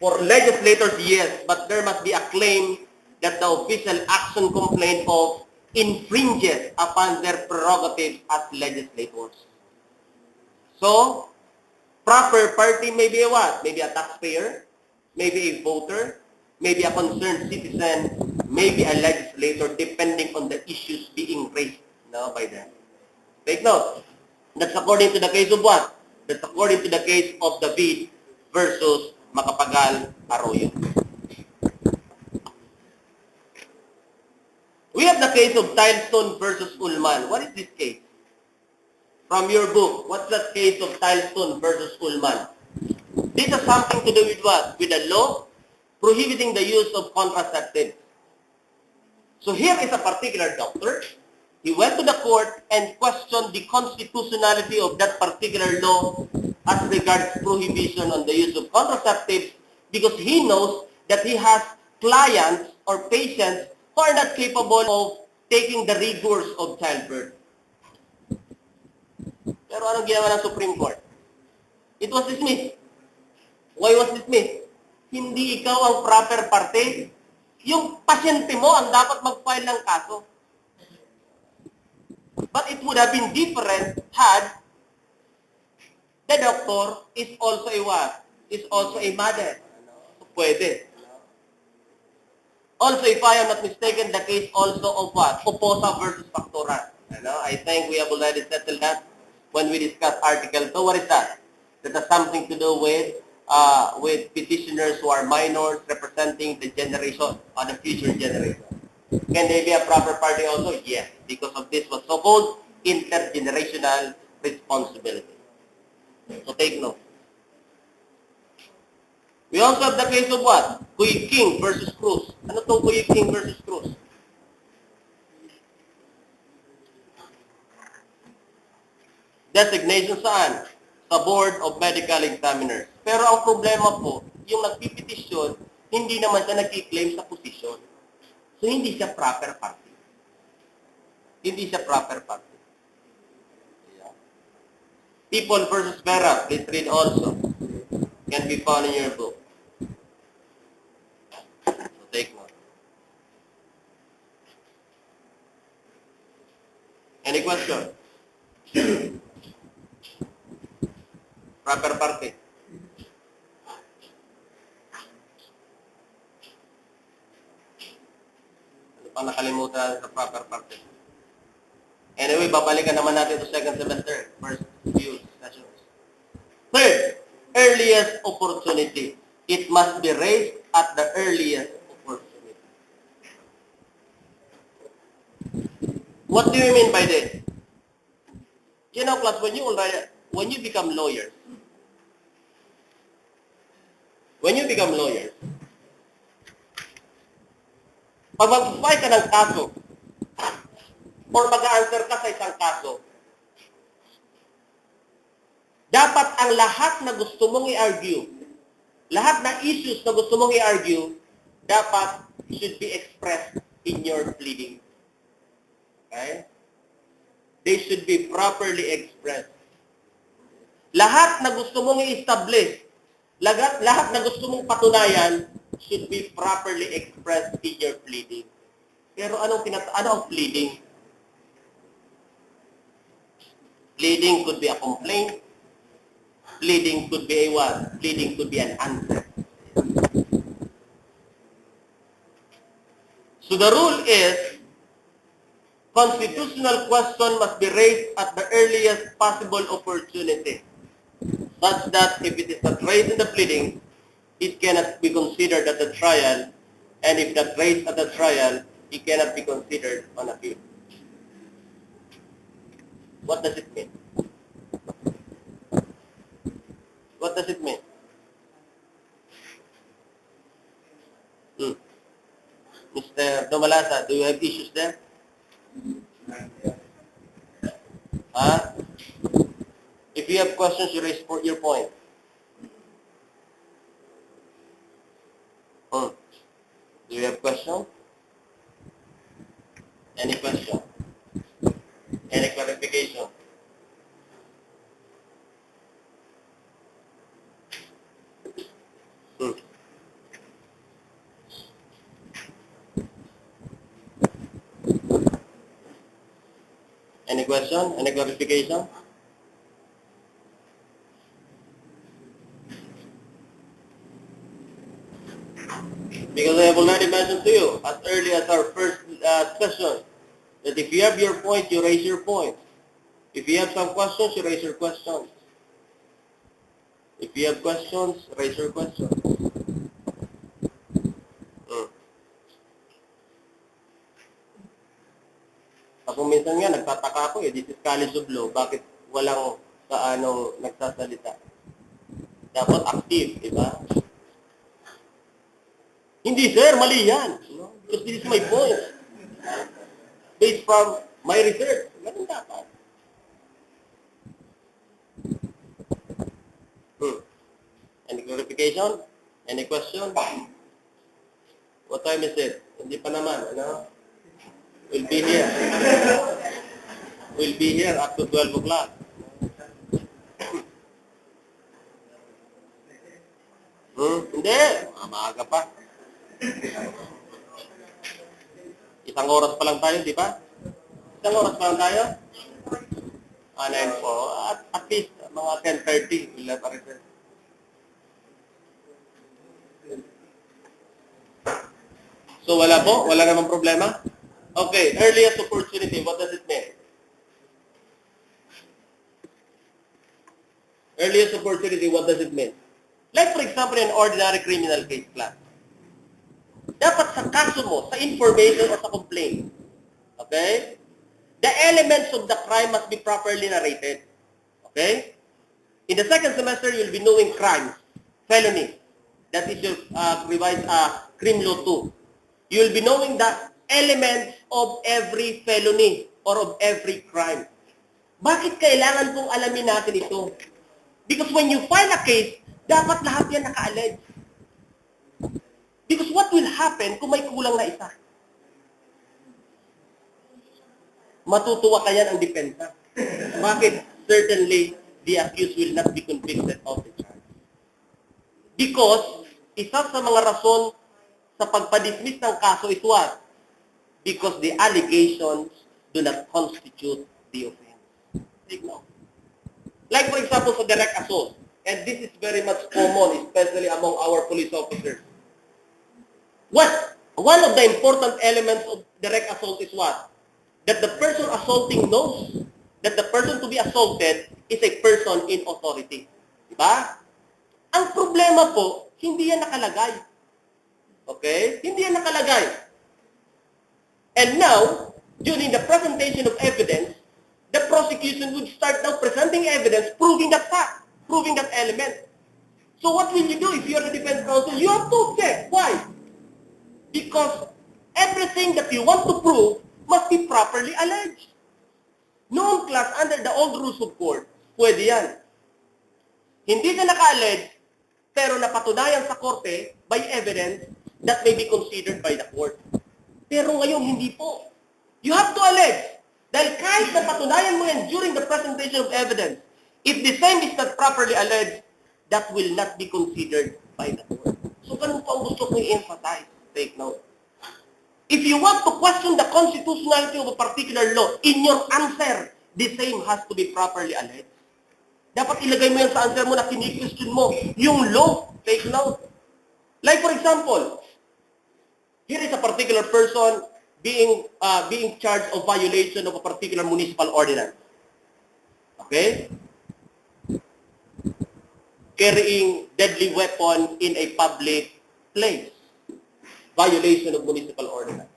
For legislators, yes, but there must be a claim that the official action complaint of infringes upon their prerogatives as legislators. So, proper party may be a what? Maybe a taxpayer, maybe a voter, maybe a concerned citizen, maybe a legislator, depending on the issues being raised by them. Take note. That's according to the case of what? That's according to the case of David versus Macapagal Arroyo. We have the case of Tilestone versus Ullman. What is this case? From your book, what's the case of Tilestone versus Ullman? This has something to do with what? With the law prohibiting the use of contraceptives. So here is a particular doctor. He went to the court and questioned the constitutionality of that particular law as regards prohibition on the use of contraceptives because he knows that he has clients or patients who are not capable of taking the rigors of childbirth. Pero anong ginawa ng Supreme Court? It was dismissed. Why was dismissed? Hindi ikaw ang proper party. Yung pasyente mo ang dapat mag-file ng kaso. But it would have been different had the doctor is also a what? Is also a mother. So, pwede. Also, if I am not mistaken, the case also of what? Oposa versus Factora. I think we have already settled that when we discussed Article 2. What is that? That has something to do with petitioners who are minors representing the generation or the future generation. Can they be a proper party also? Yes, because of this was so-called intergenerational responsibility. So take note. We also have the case of what? Kuy King versus Cruz. Ano itong Kuy King versus Cruz? Designation saan? Sa Board of Medical Examiners. Pero ang problema po, yung nagpipetisyon, hindi naman siya nag-claim sa posisyon. So, hindi siya proper party. Hindi siya proper party. Yeah. People versus Vera, please read also. Can be found in your book. So, take note. Any question? Proper party. Ano pa nakalimutan sa proper party? Anyway, babalikan naman natin ito second semester. First few sessions. Third, earliest opportunity. It must be raised at the earliest opportunity. What do you mean by this? You know, class, when you become lawyers, pag mag-file ka ng kaso, or mag-answer ka sa isang kaso, dapat ang lahat na gusto mong i-argue, lahat na issues na gusto mong i-argue, dapat should be expressed in your pleading. Okay? They should be properly expressed. Lahat na gusto mong i-establish, lahat na gusto mong patunayan, should be properly expressed in your pleading. Pero ano ang pleading? Pleading could be a complaint. Pleading could be a what? Pleading could be an answer. So the rule is, constitutional question must be raised at the earliest possible opportunity, such that if it is not raised in the pleading, it cannot be considered at the trial, and if not raised at the trial, it cannot be considered on appeal. What does it mean? What does it mean? Mr. Domalasa, do you have issues there? Huh? If you have questions, you raise your point. Do you have questions? Any question? Any clarification? Any question? Any clarification? Because I have already mentioned to you, as early as our first session, that if you have your point, you raise your point. If you have some questions, you raise your questions. If you have questions, raise your questions. Ako minsan nga, nagtataka ako this is College of Law, bakit walang kaanong nagsasalita? Dapat active, di ba? Hindi sir, mali yan. No? Because this is my point. Based from my research. Ganun dapat. Any clarification? Any question? What time is it? Hindi pa naman, ano? We'll be here. We'll be here up to 12 o'clock. Hindi. Maaga pa. Isang oras pa lang tayo, di ba? Isang oras pa lang tayo? 9 po. At least, mga 10:30. We'll have a research. So, wala po? Wala namang problema? Okay, earliest opportunity, what does it mean? Earliest opportunity, what does it mean? Like for example, in ordinary criminal case class. Dapat sa kaso mo, sa information or sa complaint, okay? The elements of the crime must be properly narrated. Okay? In the second semester, you'll be knowing crimes, felony. That is your revised Crim Law 2. You'll be knowing the elements of every felony or of every crime. Bakit kailangan pong alamin natin ito? Because when you file a case, dapat lahat yan naka-allege. Because what will happen kung may kulang na isa? Matutuwa kaya ang depensa. Bakit? Certainly, the accused will not be convicted of the charge. Because, isa sa mga rason sa pagpa-dismiss ng kaso is what? Because the allegations do not constitute the offense. Take note. Like for example, sa direct assault, and this is very much common, especially among our police officers. One of the important elements of direct assault is what? That the person assaulting knows that the person to be assaulted is a person in authority. Diba? Ang problema po, hindi yan nakalagay. Okay? Hindi yan nakalagay. And now, during the presentation of evidence, the prosecution would start now presenting evidence proving that fact, proving that element. So what will you do if you are the defense counsel? You have to object. Why? Because everything that you want to prove must be properly alleged. Noong class, under the old rules of court, pwede yan. Hindi ka naka-allege, pero napatunayan sa korte by evidence that may be considered by the court. Pero ngayon, hindi po. You have to allege. Dahil kahit napatunayan mo yan during the presentation of evidence, if the same is not properly alleged, that will not be considered by the court. So, ganun po ang gusto kong i-emphasize. Take note. If you want to question the constitutionality of a particular law, in your answer, the same has to be properly alleged. Dapat ilagay mo yan sa answer mo na kini-question mo. Yung law, take note. Like for example, here is a particular person being charged of violation of a particular municipal ordinance. Okay? Carrying deadly weapon in a public place. Violation of municipal ordinance.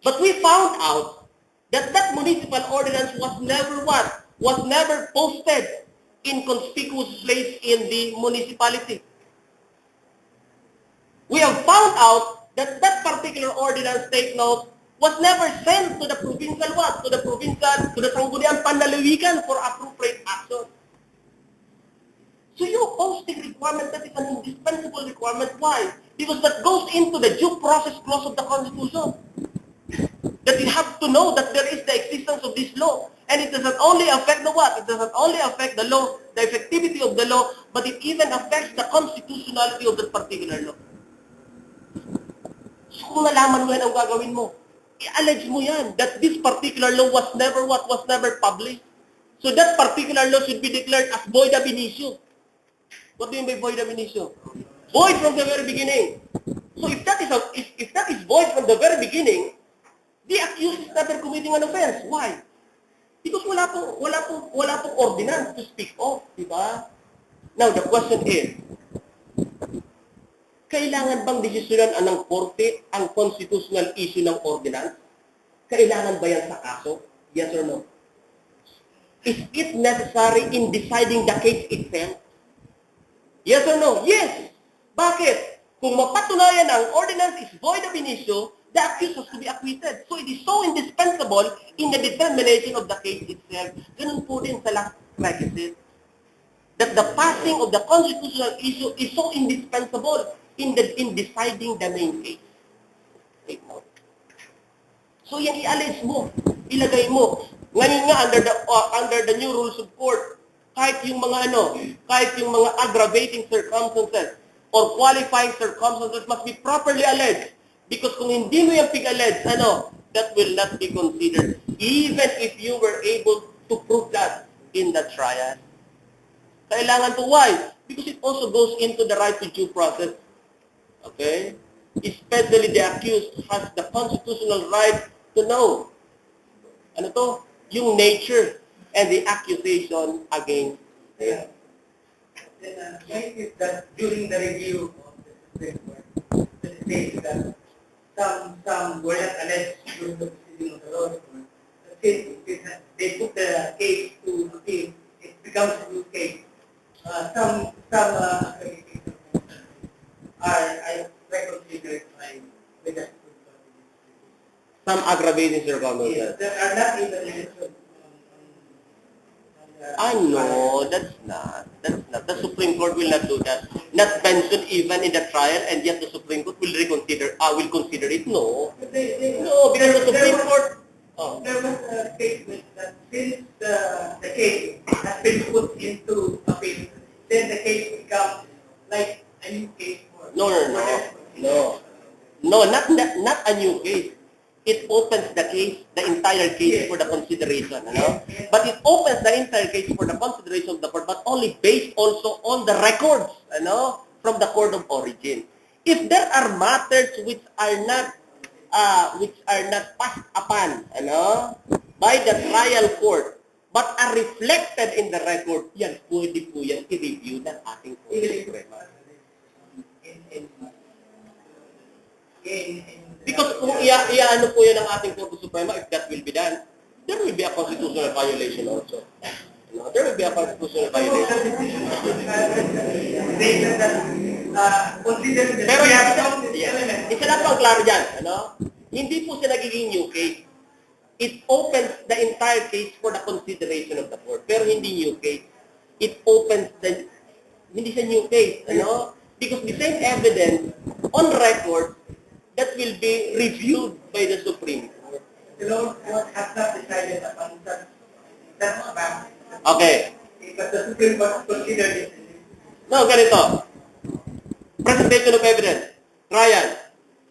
But we found out that that municipal ordinance was never what? Was never posted in conspicuous place in the municipality. We have found out that that particular ordinance, take note, was never sent to the provincial what? To the Sangguniang Panlalawigan for appropriate action. So your posting requirement, that is an indispensable requirement. Why? Because that goes into the due process clause of the Constitution. That you have to know that there is the existence of this law. And it doesn't only affect the what? It doesn't only affect the law, the effectivity of the law, but it even affects the constitutionality of that particular law. So kung nalaman mo yan, ang gagawin mo. i-allege mo yan that this particular law was never published. So that particular law should be declared as void ab initio. What do you mean by void ab initio? Void from the very beginning. So if that is void from the very beginning, the accused is never committing an offense. Why? Because wala pong ordinance to speak of, di ba? Now the question is, kailangan bang desisyonan ng korte ang constitutional issue ng ordinance? Kailangan ba yan sa kaso? Yes or no? Is it necessary in deciding the case itself? Yes or no? Yes! Bakit? Kung mapatunayan ang ordinance is void ab initio, the accused has to be acquitted. So it is so indispensable in the determination of the case itself. Ganun po din sa last requisite. That the passing of the constitutional issue is so indispensable in deciding the main case. Take note. So yan i-allege mo, ilagay mo. Ngayon nga under the new rules of court, kahit yung mga aggravating circumstances or qualifying circumstances must be properly alleged. Because kung hindi mo yung pig-allege, that will not be considered. Even if you were able to prove that in the trial. Kailangan to. Why? Because it also goes into the right to due process. Okay? Especially the accused has the constitutional right to know. Ano to? Yung nature and the accusation against him. Why is that during the review of the Supreme Court, the state that some were not alleged during the proceeding of the law court, since they put the case to appeal, it becomes a new case. Some are reconsidered by the Supreme Court. Some aggravating circumstances. Yes, that are not even mentioned. No, that's not. The Supreme Court will not do that. Not mentioned even in the trial, and yet the Supreme Court will consider it. No. No, because the Supreme Court. Oh. There was a statement that since the case has been put into appeal, then the case becomes like a new case. No, not a new case. It opens the case, the entire case for the consideration, But it opens the entire case for the consideration of the court, but only based also on the records, from the court of origin. If there are matters which are not passed upon, by the trial court, but are reflected in the record, yan, pwede po yan i-review ng ating Korte Suprema. Because kung iaano po yan ng ating Korte Suprema, if that will be done, there will be a constitutional violation also. There will be a constitutional violation. Pero isa lang pang klaro dyan, hindi po siya nagiging new case. It opens the entire case for the consideration of the court. Pero hindi new case. It opens hindi siya new case, Because the same evidence on record that will be reviewed by the Supreme Court. The Lord has not decided upon that fact. Okay. Because the Supreme Court considered it. No, ganito. Presentation of evidence. Trial.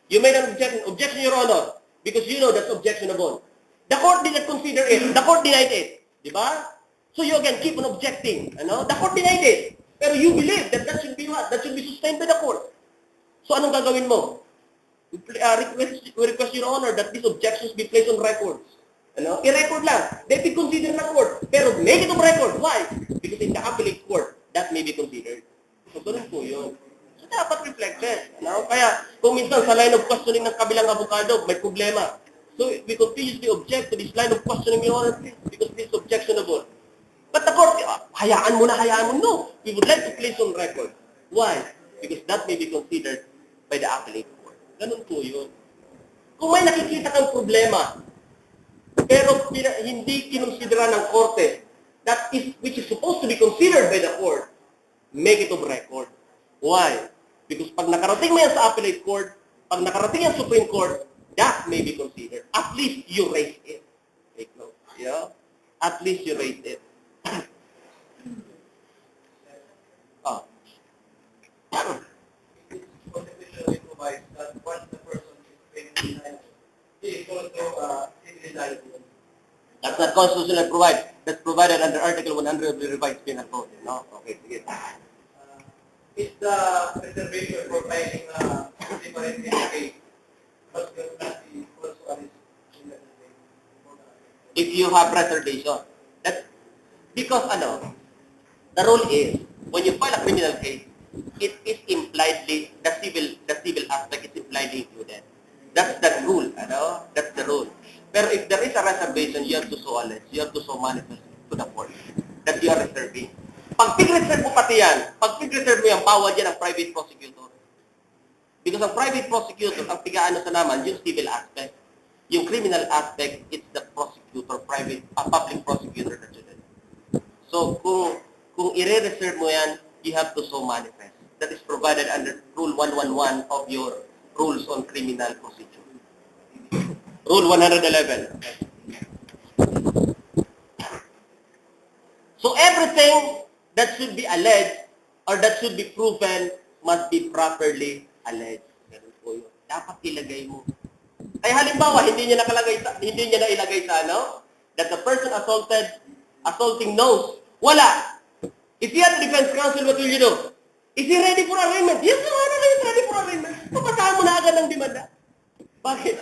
You made an objection, Your Honor, because you know that's objectionable. The court did not consider it. The court denied it. Di ba? So you again keep on objecting. The court denied it. Pero you believe that should be what? That should be sustained by the court. So anong gagawin mo? Request Your Honor that these objections be placed on records. I-record lang. They be considered ng court. Pero make it on record. Why? Because in the appellate court, that may be considered. So ganun po yun. So dapat reflected. Kaya kung minsan sa line of questioning ng kabilang abogado, may problema. So we continuously object to this line of questioning, Your Honor, because this is objectionable. But the court, hayaan mo. No. We would like to place on record. Why? Because that may be considered by the appellate court. Ganun po yun. Kung may nakikita kang problema, pero hindi kinonsidera ng korte, which is supposed to be considered by the court, make it of record. Why? Because pag nakarating mo yan sa appellate court, pag nakarating yan sa Supreme Court, that may be considered. At least you raised it. Take note. At least you raised it. Constitutionally provides that once the person is being denied, he is also constitutional that's provided under Article 100 of the Revised Penal Code. No? Okay, sige. Is the reservation for filing a different case, but will not be also in the If you have reservation, that's because the rule is when you file a criminal case, it is impliedly the civil aspect is impliedly included. That's the rule, That's the rule. Pero if there is a reservation, you have to show allege, you have to show manifest to the court that you are reserving. Pag pig-reserve mo pati yan, pag pig-reserve mo yan, bawal yan ang private prosecutor. Because ang private prosecutor, ang tigaano sa naman, yung civil aspect. Yung criminal aspect, it's the prosecutor, public prosecutor that you do. So, kung i-reserve mo yan, you have to show manifest. That is provided under Rule 111 of your Rules on Criminal Procedure. Rule 111. Okay. So, everything that should be alleged or that should be proven must be properly alleged. Ganun po yun. Dapat ilagay mo. Kaya halimbawa, hindi niya nailagay sa that the person assaulting knows. Wala. If you have defense counsel, what will you do? Is he ready for arraignment? Yes, Your Honor, he is ready for arraignment. Papasahan mo na agad ng demanda. Bakit?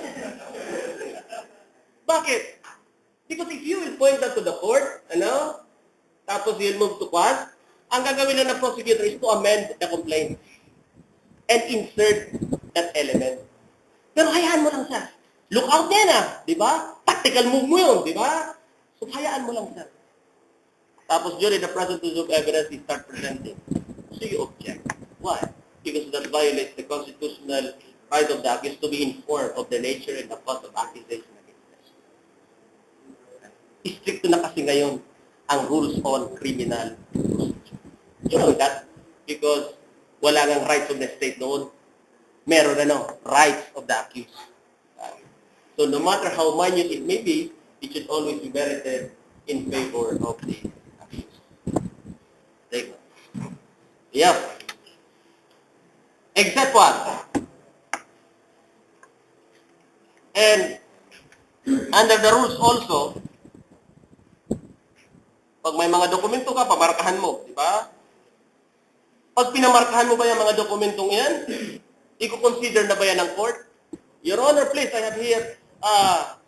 Bakit? Because if you will point that to the court, tapos you'll move to court, ang gagawin lang ng prosecutor is to amend the complaint and insert that element. Pero hayaan mo lang siya. Look out yan di ba? Tactical move mo yun, di ba? So hayaan mo lang siya. Tapos during the presentation of evidence, you start presenting. So you object. Why? Because that violates the constitutional right of the accused to be informed of the nature and the cause of accusation against them. Stricto na kasi ngayon ang rules on criminal procedure. You know that? Because wala ngang rights of the state doon. Meron rights of the accused. So no matter how minute it may be, it should always be merited in favor of the accused. Take note. Yeah. Except what? And under the rules also, pag may mga dokumento ka, pamarkahan mo, di ba? Pag pinamarkahan mo ba yung mga dokumentong yan, i-consider na ba yan ng court? Your Honor, please, I have here, 4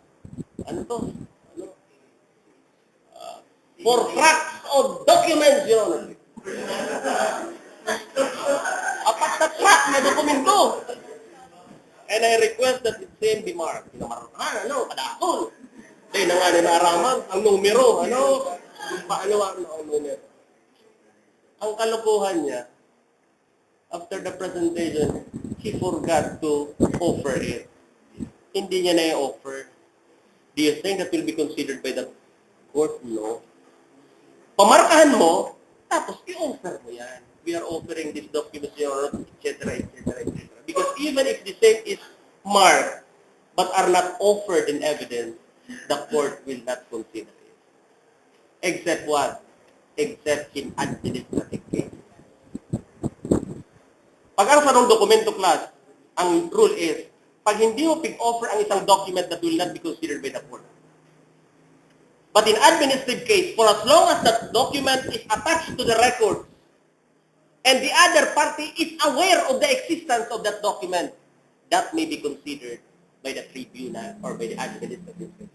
tracts of documents, Your Honor. 4 na tract na dokumento. And I request that the same be marked. Pinamarkahan, kadakol. Dahil na nga naraman, ang numero, paano ang numero. Ang kalokohan niya, after the presentation, he forgot to offer it. Hindi niya na i-offer. Do you think that will be considered by the court? No. Pamarkahan mo, tapos i-offer mo yan. We are offering this document, etc., etc., etc. Because even if the same is marked, but are not offered in evidence, the court will not consider it. Except what? Except in administrative cases. Pag ang sa dokumento class, ang rule is, pag hindi mo pig-offer ang isang document that will not be considered by the court. But in administrative case, for as long as that document is attached to the record, and the other party is aware of the existence of that document, that may be considered by the tribunal or by the administrative case.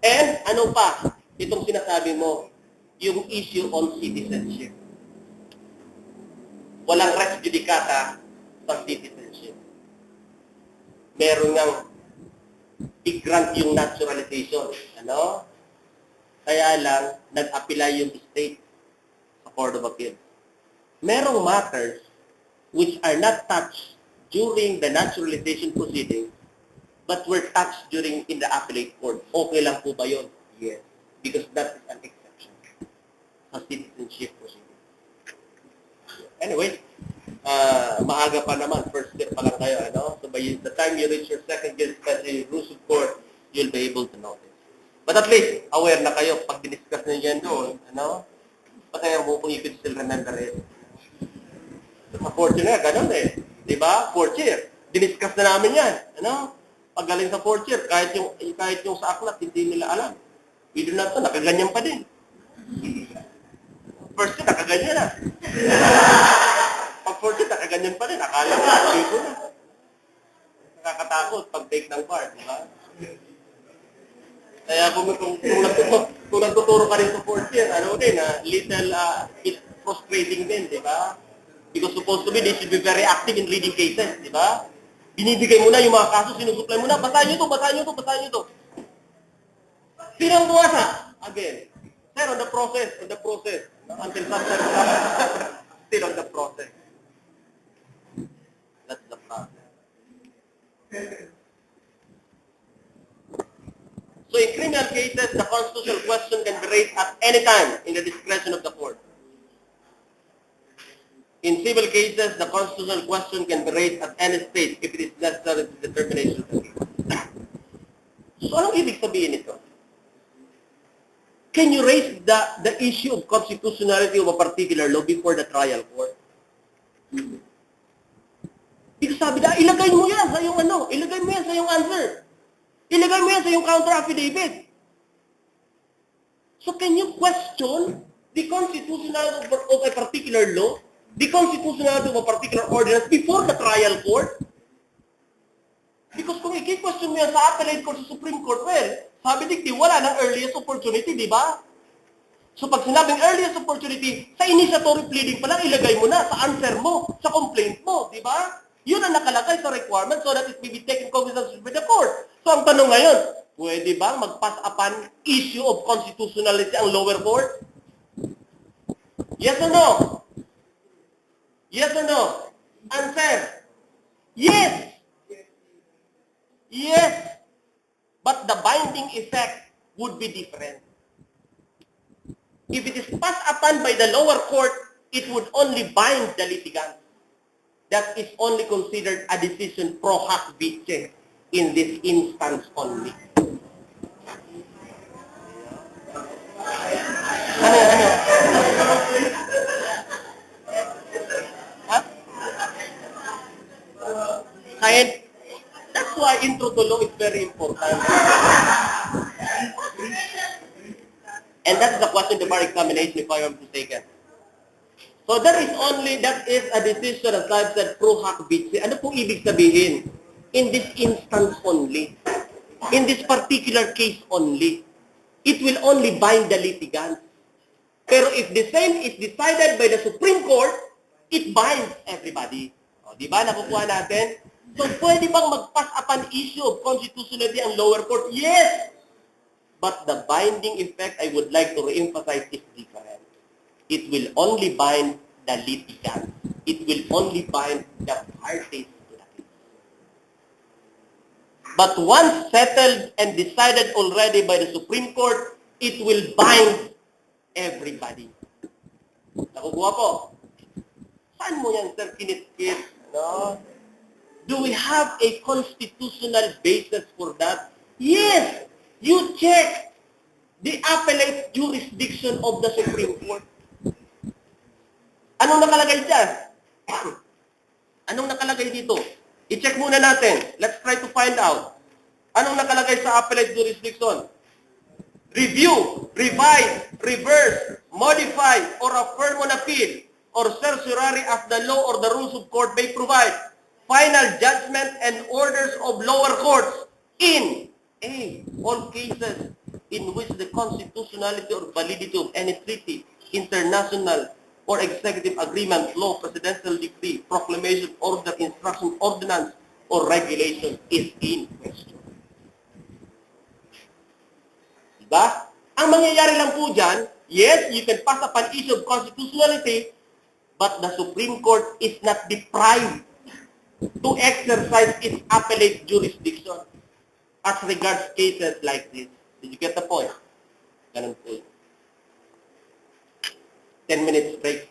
And ano pa, itong sinasabi mo, yung issue on citizenship. Walang res judicata sa citizenship. Meron ngang i-grant yung naturalization. Kaya lang, nag-apply yung state sa Court of Appeal. Merong matters which are not touched during the naturalization proceeding but were touched in the appellate court. Okay lang po ba yun? Yes. Because that is an exception sa citizenship proceeding. Anyway, maaga pa naman. First year pa lang kayo. So by the time you reach your second year, especially rules of court, you'll be able to know this. But at least, aware na kayo pag diniscuss nyo yan doon. Patayang mo kung you could still remember it. Sa fourth year na, ganun eh. Diba? Fourth year. Diniscuss na namin yan. pagaling sa fourth year, kahit yung sa aklat, hindi nila alam. Video na to, nakaganyan pa din. First year, nakaganyan na. Pag fourth year, nakaganyan pa rin. Akala mo, dito na. Nakakatakot pag take ng bar, di ba? Kaya kung nagtuturo ka rin sa fourth year, ano din, little it's frustrating din, di ba? Because supposed to be, they should be very active in reading cases, di ba? Binibigay mo na yung mga kaso, sinusupply mo na, basahin nyo to, basahin nyo to, basahin nyo to. Sino ang buwasa? Again, sir, on the process, until sometimes, still on the process. That's the process. So in criminal cases, the constitutional question can be raised at any time in the discretion of the court. In civil cases, the constitutional question can be raised at any stage if it is necessary to determination of the case. So anong ibig sabihin nito? Can you raise the issue of constitutionality of a particular law before the trial court? Because sabi na, ilagay mo yan sa yung ilagay mo yan sa yung answer. Ilagay mo yan sa yung counter affidavit. So can you question the constitutionality of a particular law, the constitutionality of a particular ordinance before the trial court? Because kung i-question mo yan sa appellate court, sa Supreme Court, well, sabi dikti, wala ng earliest opportunity, di ba? So pag sinabing earliest opportunity, sa initiatory pleading pa lang, ilagay mo na sa answer mo, sa complaint mo, di ba? Yun ang nakalagay sa requirement so that it may be taken cognizance by the court. So ang tanong ngayon, pwede bang mag-pass upon issue of constitutionality ang lower court? Yes or no? Yes or no? Answer. Yes! Yes! But the binding effect would be different. If it is passed upon by the lower court, it would only bind the litigant. That is only considered a decision pro hac vice in this instance only. Ano? Huh? Kaya, that's why intro to law is very important. And that's the question of the bar examination if I am mistaken. So that is a decision as I've said, pro hac vice. Ano pong ibig sabihin? In this instance only. In this particular case only. It will only bind the litigant. Pero if the same is decided by the Supreme Court, it binds everybody. O, di ba? Nakukuha natin? So pwede bang mag-pass upon issue of constitutionality ang lower court? Yes! But the binding effect, I would like to re-emphasize, is different. It will only bind the litigant. It will only bind the parties to the case. But once settled and decided already by the Supreme Court, it will bind everybody. Nakukuha po? Saan mo yan, sir, kinit-kit? No? Do we have a constitutional basis for that? Yes! You check the appellate jurisdiction of the Supreme Court. Anong nakalagay dyan? Anong nakalagay dito? I-check muna natin. Let's try to find out. Anong nakalagay sa appellate jurisdiction? Review, revise, reverse, modify, or affirm on appeal, or certiorari as the law or the rules of court may provide. Final judgment and orders of lower courts in A. All cases in which the constitutionality or validity of any treaty, international or executive agreement, law, presidential decree, proclamation, order, instruction, ordinance, or regulation is in question. Diba? Ang mangyayari lang po dyan, yes, you can pass upon issue of constitutionality, but the Supreme Court is not deprived to exercise its appellate jurisdiction as regards cases like this. Did you get the point? Ganun po. 10 minutes break.